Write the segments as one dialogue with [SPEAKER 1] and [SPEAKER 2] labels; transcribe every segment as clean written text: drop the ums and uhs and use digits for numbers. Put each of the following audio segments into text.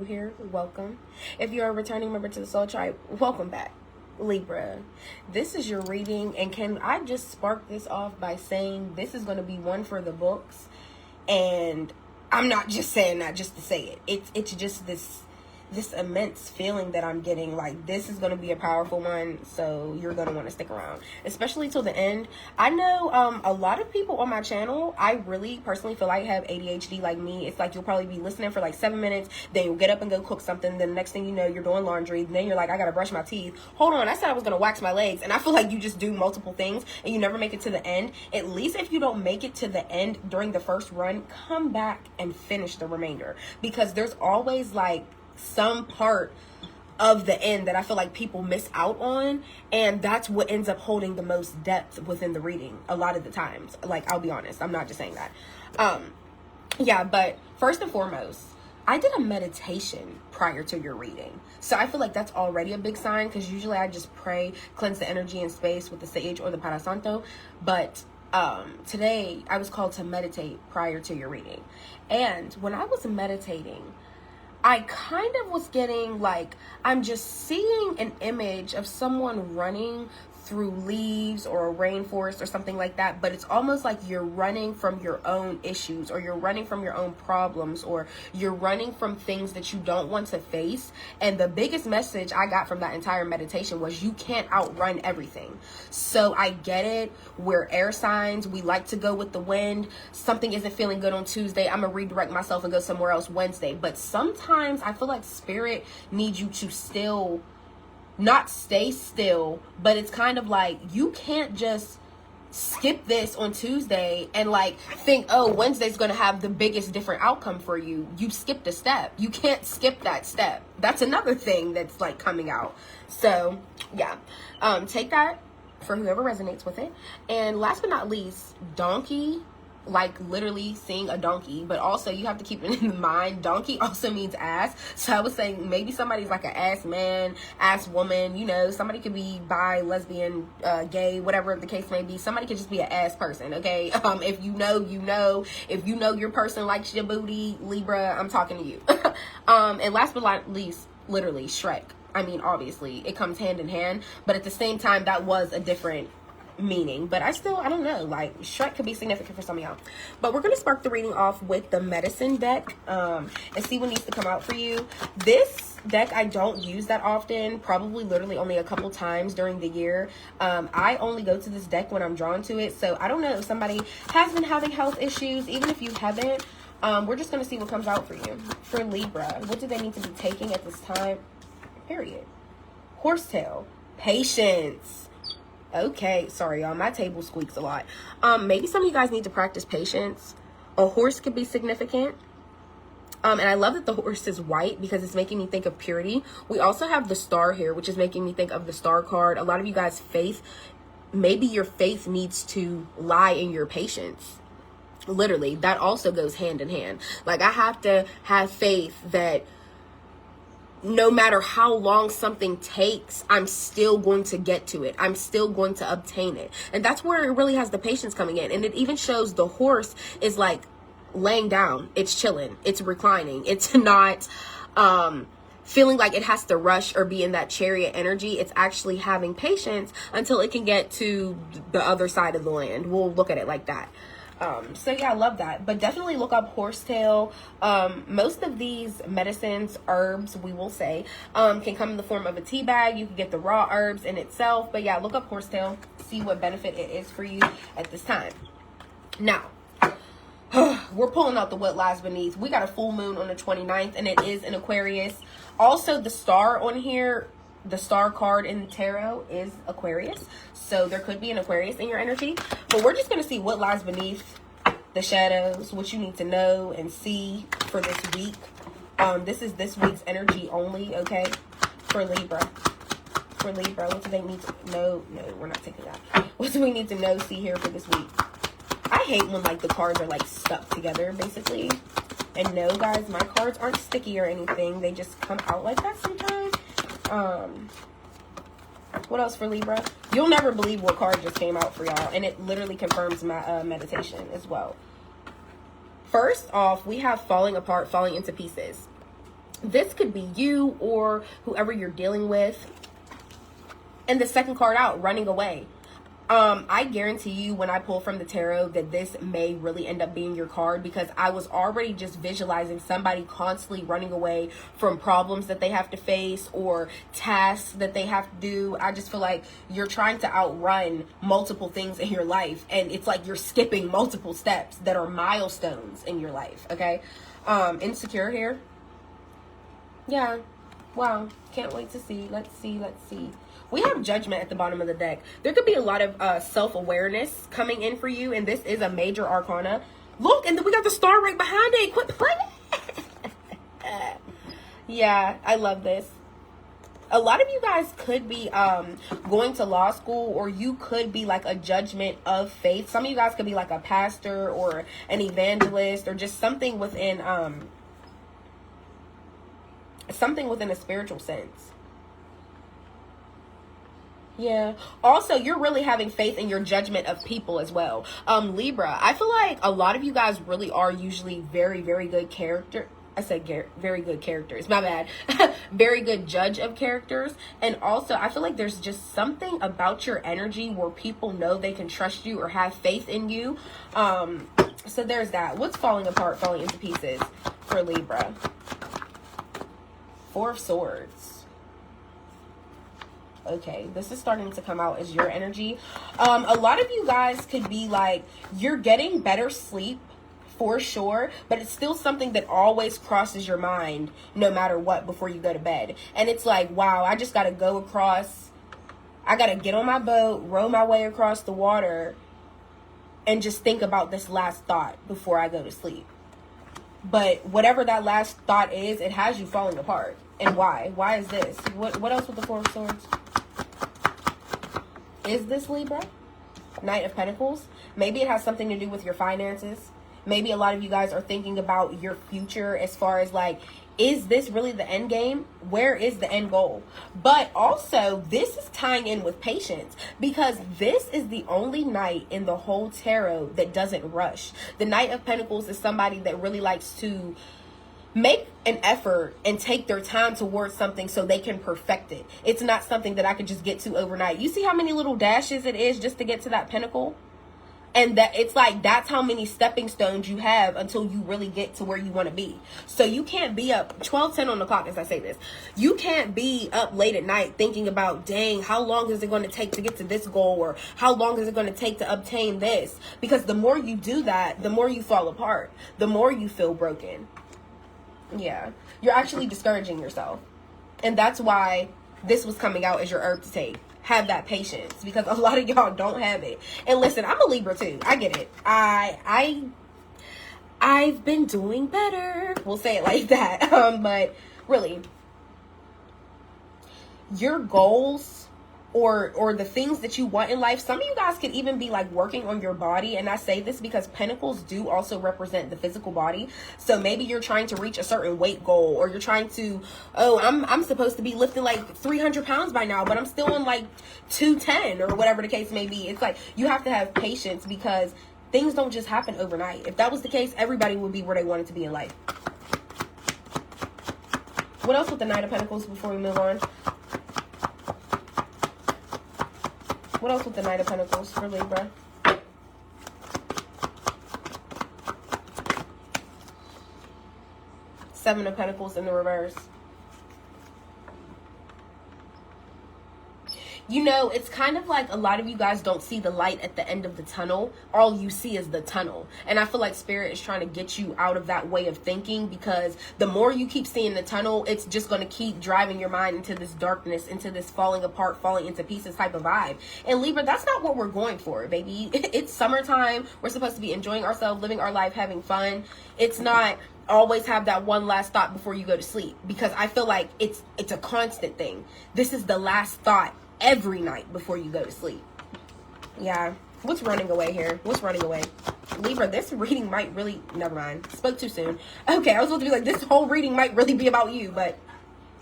[SPEAKER 1] Here, welcome. If you're a returning member to the Soul Tribe, welcome back. Libra, this is your reading, and can I just spark this off by saying this is going to be one for the books, and I'm not just saying that just to say it. It's just this immense feeling that I'm getting, like this is going to be a powerful one, so you're going to want to stick around, especially till the end. I know a lot of people on my channel, I really personally feel like have ADHD like me. It's like you'll probably be listening for like 7 minutes, then you'll get up and go cook something, then the next thing you know, you're doing laundry, then you're like, I gotta brush my teeth. Hold on, I said I was going to wax my legs, and I feel like you just do multiple things and you never make it to the end. At least if you don't make it to the end during the first run, come back and finish the remainder, because there's always like some part of the end that I feel like people miss out on, and that's what ends up holding the most depth within the reading a lot of the times. Like, I'll be honest, I'm not just saying that. Yeah, but first and foremost, I did a meditation prior to your reading, so I feel like that's already a big sign, because usually I just pray, cleanse the energy and space with the sage or the Palo Santo, but today I was called to meditate prior to your reading. And when I was meditating, I kind of was getting like, I'm just seeing an image of someone running through leaves or a rainforest or something like that, but it's almost like you're running from your own issues, or you're running from your own problems, or you're running from things that you don't want to face. And the biggest message I got from that entire meditation was you can't outrun everything. So I get it. We're air signs. We like to go with the wind. Something isn't feeling good on Tuesday, I'm gonna redirect myself and go somewhere else Wednesday. But sometimes I feel like spirit needs you to still not stay still, but it's kind of like you can't just skip this on Tuesday and like think, oh, Wednesday's gonna have the biggest different outcome for you. You skipped a step. You can't skip that step. That's another thing that's like coming out. So yeah, take that for whoever resonates with it. And last but not least, donkey, like literally seeing a donkey, but also you have to keep it in mind, donkey also means ass. So I was saying maybe somebody's like an ass man, ass woman, you know, somebody could be bi, lesbian, gay, whatever the case may be. Somebody could just be an ass person, okay? If you know, you know. If you know your person likes your booty, Libra, I'm talking to you. And last but not least, literally Shrek. I mean, obviously it comes hand in hand, but at the same time that was a different meaning, but I don't know, like Shrek could be significant for some of y'all. But we're going to spark the reading off with the medicine deck, and see what needs to come out for you. This deck I don't use that often, probably literally only a couple times during the year. I only go to this deck when I'm drawn to it, so I don't know if somebody has been having health issues. Even if you haven't, we're just going to see what comes out for you. For Libra, what do they need to be taking at this time? Period. Horsetail, patience. Okay, sorry y'all, my table squeaks a lot. Maybe some of you guys need to practice patience. A horse could be significant. And I love that the horse is white because it's making me think of purity. We also have the star here, which is making me think of the star card. A lot of you guys' faith, maybe your faith needs to lie in your patience. Literally, that also goes hand in hand. Like, I have to have faith that no matter how long something takes, I'm still going to get to it. I'm still going to obtain it. And that's where it really has the patience coming in. And it even shows the horse is like laying down. It's chilling. It's reclining. It's not feeling like it has to rush or be in that chariot energy. It's actually having patience until it can get to the other side of the land. We'll look at it like that. So yeah, I love that. But definitely look up horsetail. Most of these medicines, herbs, we will say, can come in the form of a tea bag. You can get the raw herbs in itself. But yeah, look up horsetail. See what benefit it is for you at this time. Now, we're pulling out the what lies beneath. We got a full moon on the 29th, and it is in Aquarius. Also, the star on here, the star card in the tarot is Aquarius. So there could be an Aquarius in your energy. But we're just going to see what lies beneath the shadows, what you need to know and see for this week. This is this week's energy only, okay? For Libra. For Libra, what do they need to know? No, we're not taking that. What do we need to know, see here for this week? I hate when, like, the cards are, like, stuck together, basically. And no, guys, my cards aren't sticky or anything. They just come out like that sometimes. What else for Libra? You'll never believe what card just came out for y'all, and it literally confirms my meditation as well. First off, we have falling apart, falling into pieces. This could be you or whoever you're dealing with. And the second card out, running away. I guarantee you when I pull from the tarot that this may really end up being your card, because I was already just visualizing somebody constantly running away from problems that they have to face or tasks that they have to do. I just feel like you're trying to outrun multiple things in your life, and it's like you're skipping multiple steps that are milestones in your life, okay? Insecure here. Yeah. Wow. Can't wait to see. Let's see. We have Judgment at the bottom of the deck. There could be a lot of self-awareness coming in for you, and this is a major arcana. Look, and then we got the star right behind it. Quit playing. Yeah, I love this. A lot of you guys could be going to law school, or you could be like a judgment of faith. Some of you guys could be like a pastor or an evangelist, or just something within a spiritual sense. Yeah. Also, you're really having faith in your judgment of people as well. Libra, I feel like a lot of you guys really are usually very, very good character. I said very good characters. My bad. Very good judge of characters. And also, I feel like there's just something about your energy where people know they can trust you or have faith in you. So there's that. What's falling apart, falling into pieces for Libra? Four of Swords. Okay, this is starting to come out as your energy. A lot of you guys could be like, you're getting better sleep for sure, but it's still something that always crosses your mind no matter what before you go to bed. And it's like, wow, I just got to go across. I got to get on my boat, row my way across the water, and just think about this last thought before I go to sleep. But whatever that last thought is, it has you falling apart. And why? Why is this? What else with the Four of Swords? Is this Libra? Knight of Pentacles. Maybe it has something to do with your finances. Maybe a lot of you guys are thinking about your future as far as like, is this really the end game? Where is the end goal? But also, this is tying in with patience, because this is the only knight in the whole tarot that doesn't rush. The Knight of Pentacles is somebody that really likes to make an effort and take their time towards something so they can perfect it. It's not something that I could just get to overnight. You see how many little dashes it is just to get to that pentacle? And that it's like, that's how many stepping stones you have until you really get to where you want to be. So you can't be up 12:10 on the clock as I say this. You can't be up late at night thinking about, dang, how long is it going to take to get to this goal? Or how long is it going to take to obtain this? Because the more you do that, the more you fall apart. The more you feel broken. Yeah, you're actually discouraging yourself. And that's why this was coming out as your herb to take. Have that patience, because a lot of y'all don't have it. And listen, I'm a Libra too. I get it. I've been doing better. We'll say it like that. But really, your goals or the things that you want in life, some of you guys could even be like working on your body. And I say this because pentacles do also represent the physical body. So maybe you're trying to reach a certain weight goal, or you're trying to, oh, I'm supposed to be lifting like 300 pounds by now, but I'm still on like 210 or whatever the case may be. It's like you have to have patience, because things don't just happen overnight. If that was the case, everybody would be where they wanted to be in life. What else with the Knight of Pentacles before we move on? What else with the Knight of Pentacles for Libra? Seven of Pentacles in the reverse. You know, it's kind of like a lot of you guys don't see the light at the end of the tunnel. All you see is the tunnel. And I feel like Spirit is trying to get you out of that way of thinking, because the more you keep seeing the tunnel, it's just going to keep driving your mind into this darkness, into this falling apart, falling into pieces type of vibe. And Libra, that's not what we're going for, baby. It's summertime. We're supposed to be enjoying ourselves, living our life, having fun. It's not always have that one last thought before you go to sleep, because I feel like it's a constant thing. This is the last thought every night before you go to sleep. Yeah. What's running away here? What's running away? Libra, this reading might really... Never mind. Spoke too soon. Okay, I was supposed to be like, this whole reading might really be about you, but...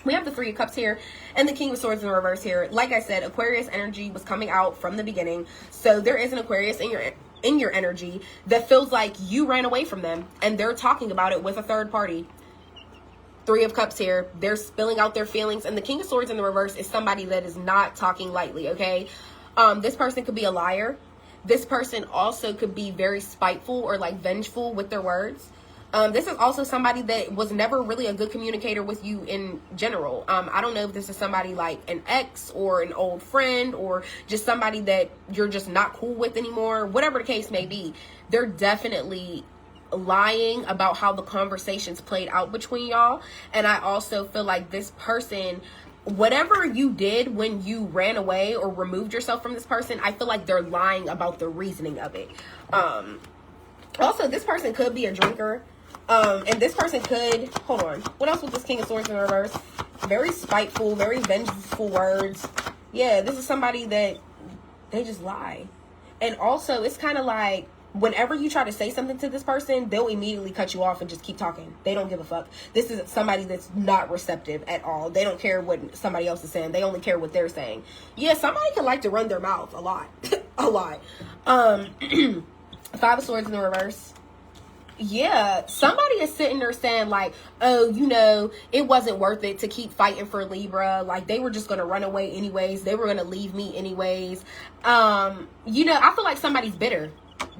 [SPEAKER 1] We have the Three of Cups here and the King of Swords in the reverse here. Like I said, Aquarius energy was coming out from the beginning. So there is an Aquarius in your energy that feels like you ran away from them, and they're talking about it with a third party. Three of Cups here. They're spilling out their feelings. And the King of Swords in the reverse is somebody that is not talking lightly, okay? This person could be a liar. This person also could be very spiteful or like vengeful with their words. This is also somebody that was never really a good communicator with you in general. I don't know if this is somebody like an ex or an old friend or just somebody that you're just not cool with anymore. Whatever the case may be, they're definitely lying about how the conversations played out between y'all. And I also feel like this person, whatever you did when you ran away or removed yourself from this person, I feel like they're lying about the reasoning of it. Also, this person could be a drinker. And this person could, hold on, what else with this King of Swords in reverse? Very spiteful, very vengeful words. Yeah, this is somebody that they just lie. And also, it's kind of like, whenever you try to say something to this person, they'll immediately cut you off and just keep talking. They don't give a fuck. This is somebody that's not receptive at all. They don't care what somebody else is saying. They only care what they're saying. Yeah, somebody can like to run their mouth a lot. A lot. Five of Swords in the reverse. Yeah, somebody is sitting there saying like, oh, you know, it wasn't worth it to keep fighting for Libra. Like, they were just going to run away anyways. They were going to leave me anyways. You know, I feel like somebody's bitter.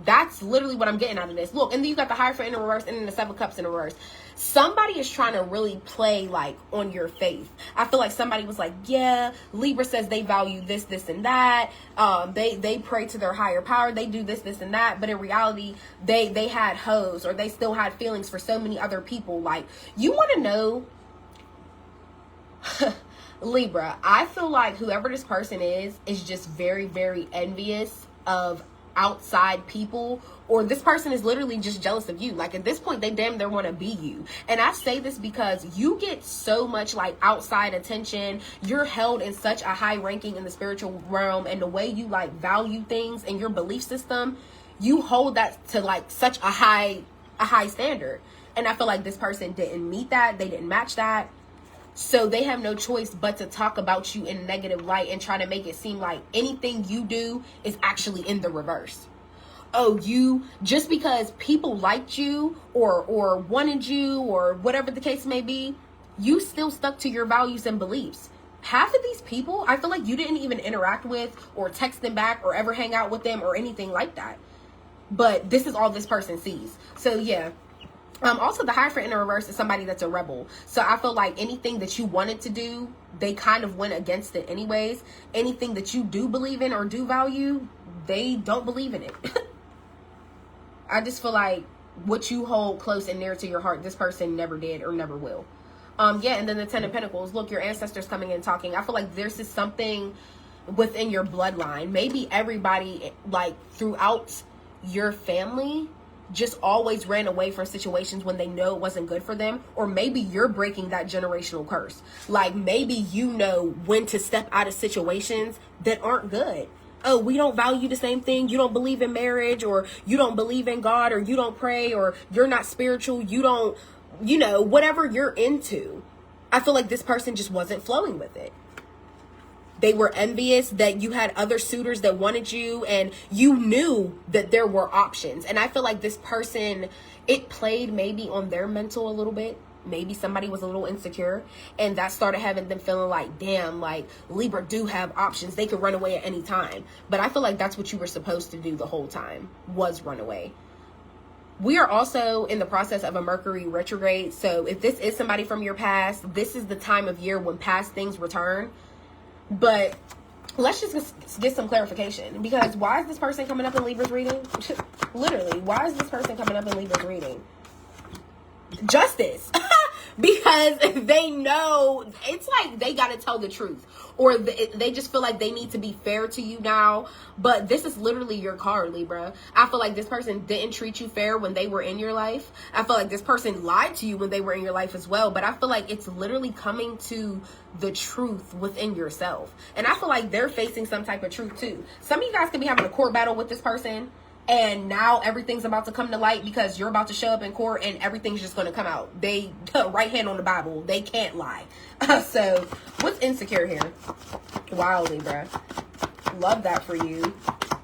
[SPEAKER 1] That's literally what I'm getting out of this. Look, and then you got the Hierophant in the reverse and then the Seven of Cups in the reverse. Somebody is trying to really play like on your faith. I feel like somebody was like, yeah, Libra says they value this, this, and that. They pray to their higher power. They do this, this, and that. But in reality, they had hoes or they still had feelings for so many other people. Like, you want to know, Libra, I feel like whoever this person is just very, very envious of outside people, or this person is literally just jealous of you. Like, at this point, they damn near want to be you. And I say this because you get so much like outside attention. You're held in such a high ranking in the spiritual realm, and the way you like value things and your belief system, you hold that to like such a high standard. And I feel like this person didn't meet that. They didn't match that. So they have no choice but to talk about you in a negative light and try to make it seem like anything you do is actually in the reverse. Oh, you, just because people liked you or wanted you or whatever the case may be, you still stuck to your values and beliefs. Half of these people, I feel like you didn't even interact with or text them back or ever hang out with them or anything like that. But this is all this person sees. So yeah. Also, the Hierophant in the reverse is somebody that's a rebel. So I feel like anything that you wanted to do, they kind of went against it anyways. Anything that you do believe in or do value, they don't believe in it. I just feel like what you hold close and near to your heart, this person never did or never will. Yeah, and then the Ten of Pentacles. Look, your ancestors coming in talking. I feel like there's just something within your bloodline. Maybe everybody, like, throughout your family just always ran away from situations when they know it wasn't good for them. Or maybe you're breaking that generational curse. Like, maybe you know when to step out of situations that aren't good. Oh, we don't value the same thing. You don't believe in marriage, or you don't believe in God, or you don't pray, or you're not spiritual. You don't, you know, whatever you're into. I feel like this person just wasn't flowing with it. They were envious that you had other suitors that wanted you, and you knew that there were options. And I feel like this person, it played maybe on their mental a little bit. Maybe somebody was a little insecure, and that started having them feeling like, damn, like Libra do have options. They could run away at any time. But I feel like that's what you were supposed to do the whole time, was run away. We are also in the process of a Mercury retrograde. So if this is somebody from your past, this is the time of year when past things return. But let's just get some clarification, because why is this person coming up in Libra's reading? Literally, why is this person coming up in Libra's reading? Justice. Because they know, it's like they got to tell the truth, or they just feel like they need to be fair to you now. But this is literally your card, Libra. I feel like this person didn't treat you fair when they were in your life. I feel like this person lied to you when they were in your life as well. But I feel like it's literally coming to the truth within yourself. And I feel like they're facing some type of truth too. Some of you guys could be having a court battle with this person, and now everything's about to come to light because you're about to show up in court and everything's just going to come out. They right hand on the Bible. They can't lie. So what's insecure here? Wow, Libra. Love that for you.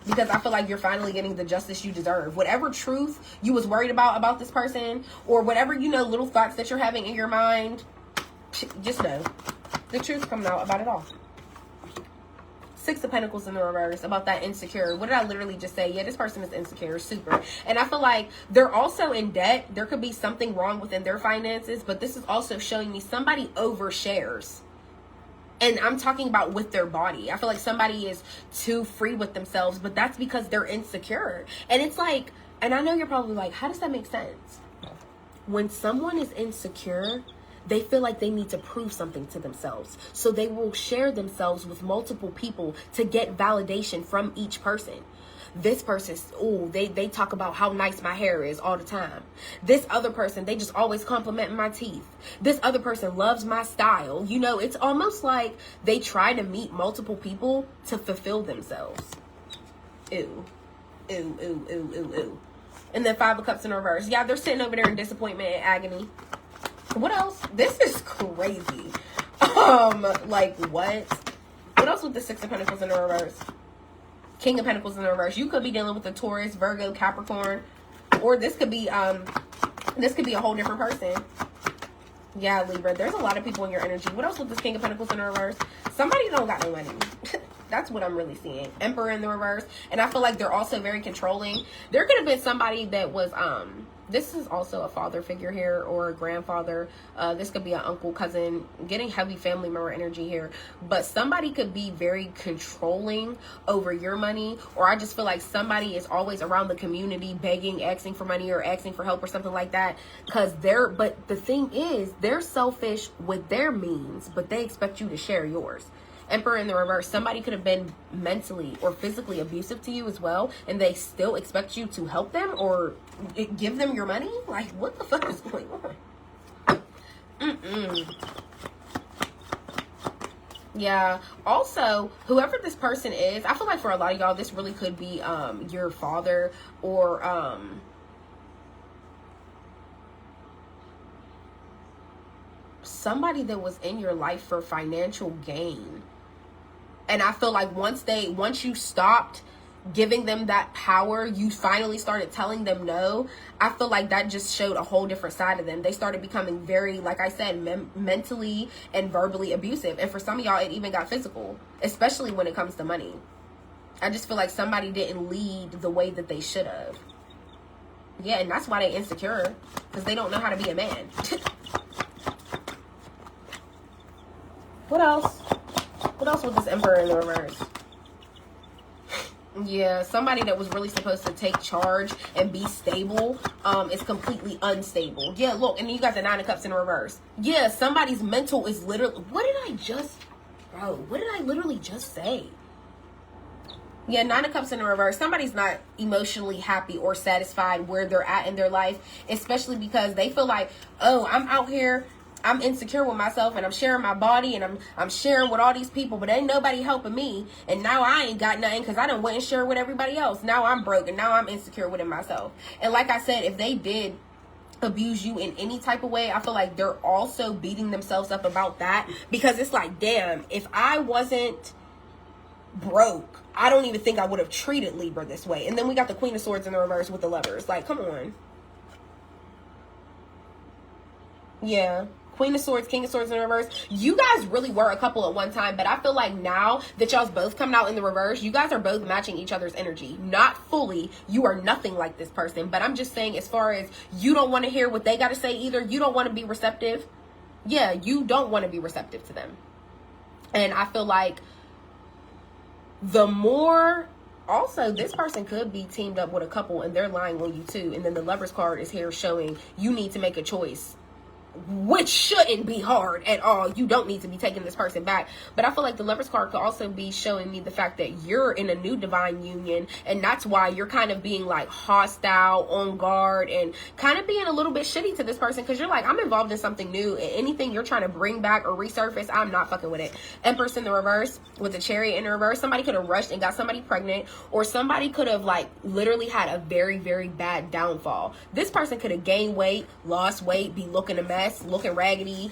[SPEAKER 1] because I feel like you're finally getting the justice you deserve. Whatever truth you was worried about this person, or whatever, you know, little thoughts that you're having in your mind, just know the truth coming out about it all. Six of Pentacles in the reverse, about that insecure. What did I literally just say? Yeah, this person is insecure, super. And I feel like they're also in debt. There could be something wrong within their finances, but this is also showing me somebody overshares. And I'm talking about with their body. I feel like somebody is too free with themselves, but that's because they're insecure. And it's like, and I know you're probably like, how does that make sense? When someone is insecure, they feel like they need to prove something to themselves. So they will share themselves with multiple people to get validation from each person. This person, they talk about how nice my hair is all the time. This other person, they just always compliment my teeth. This other person loves my style. You know, it's almost like they try to meet multiple people to fulfill themselves. Ew. Ew, ew, ew, ew, ew. And then Five of Cups in reverse. Yeah, they're sitting over there in disappointment and agony. What else? This is crazy. Like what? What else with the Six of Pentacles in the reverse? King of Pentacles in the reverse. You could be dealing with a Taurus, Virgo, Capricorn, or this could be a whole different person. Yeah, Libra. There's a lot of people in your energy. What else with this King of Pentacles in the reverse? Somebody don't got no money. That's what I'm really seeing. Emperor in the reverse. And I feel like they're also very controlling. There could have been somebody that was, this is also a father figure here, or a grandfather. This could be an uncle, cousin, getting heavy family member energy here. But somebody could be very controlling over your money. Or I just feel like somebody is always around the community begging, asking for money or asking for help or something like that. But the thing is, they're selfish with their means, but they expect you to share yours. Emperor in the reverse. Somebody could have been mentally or physically abusive to you as well, and they still expect you to help them or give them your money. Like, what the fuck is going on? Yeah. Also, whoever this person is, I feel like for a lot of y'all, this really could be your father, or somebody that was in your life for financial gain. And I feel like once you stopped giving them that power, you finally started telling them no. I feel like that just showed a whole different side of them. They started becoming very, like I said, mentally and verbally abusive. And for some of y'all, it even got physical, especially when it comes to money. I just feel like somebody didn't lead the way that they should have. Yeah, and that's why they insecure, because they don't know how to be a man. What else? What else with this Emperor in the reverse? Yeah, somebody that was really supposed to take charge and be stable is completely unstable. Yeah, look, and then you got the Nine of Cups in reverse. Yeah, somebody's mental is literally... What did I literally just say? Yeah, Nine of Cups in the reverse. Somebody's not emotionally happy or satisfied where they're at in their life, especially because they feel like, oh, I'm out here... I'm insecure with myself, and I'm sharing my body, and I'm sharing with all these people, but ain't nobody helping me. And now I ain't got nothing because I done went and shared with everybody else. Now I'm broke, and now I'm insecure within myself. And like I said, if they did abuse you in any type of way, I feel like they're also beating themselves up about that, because it's like, damn, if I wasn't broke, I don't even think I would have treated Libra this way. And then we got the Queen of Swords in the reverse with the Lovers. Like, come on. Yeah. Queen of Swords, King of Swords in reverse. You guys really were a couple at one time, but I feel like now that y'all's both coming out in the reverse, you guys are both matching each other's energy. Not fully. You are nothing like this person, but I'm just saying, as far as you don't want to hear what they got to say either, you don't want to be receptive. Yeah, you don't want to be receptive to them. And I feel like the more... Also, this person could be teamed up with a couple and they're lying on you too. And then the Lovers card is here showing you need to make a choice, which shouldn't be hard at all. You don't need to be taking this person back. But I feel like the Lovers card could also be showing me the fact that you're in a new divine union, and that's why you're kind of being like hostile, on guard, and kind of being a little bit shitty to this person, because you're like, I'm involved in something new, and anything you're trying to bring back or resurface, I'm not fucking with it. Empress in the reverse with the Chariot in the reverse. Somebody could have rushed and got somebody pregnant, or somebody could have like literally had a very, very bad downfall. This person could have gained weight, lost weight, be looking a mess, looking raggedy,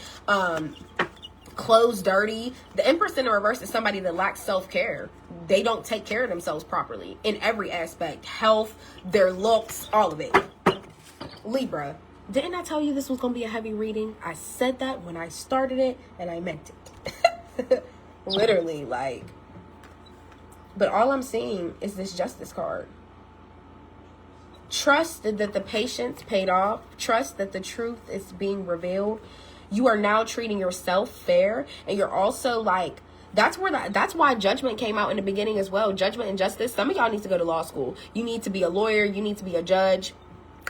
[SPEAKER 1] clothes dirty. The Empress in the reverse is somebody that lacks self-care. they don't take care of themselves properly in every aspect. Health, their looks, all of it. Libra, didn't I tell you this was going to be a heavy reading? I said that when I started it, and I meant it. Literally, like. But all I'm seeing is this Justice card. Trust that the patience paid off. Trust that the truth is being revealed. You are now treating yourself fair, and you're also like, that's why judgment came out in the beginning as well. Judgment and justice. Some of y'all need to go to law school. You need to be a lawyer. You need to be a judge,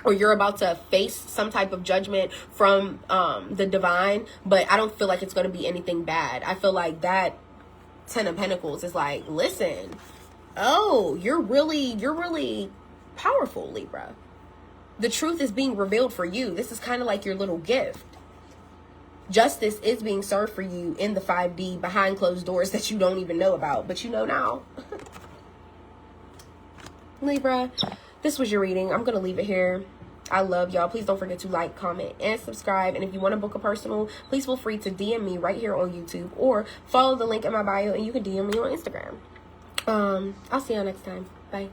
[SPEAKER 1] or you're about to face some type of judgment from the divine. But I don't feel like it's going to be anything bad. I feel like that Ten of Pentacles is like, listen, oh, you're really powerful, Libra. The truth is being revealed for you. This is kind of like your little gift. Justice is being served for you in the 5D behind closed doors that you don't even know about, but you know now. Libra, this was your reading. I'm going to leave it here. I love y'all. Please don't forget to like, comment, and subscribe. And if you want to book a personal, please feel free to DM me right here on YouTube, or follow the link in my bio and you can DM me on Instagram. I'll see y'all next time. Bye.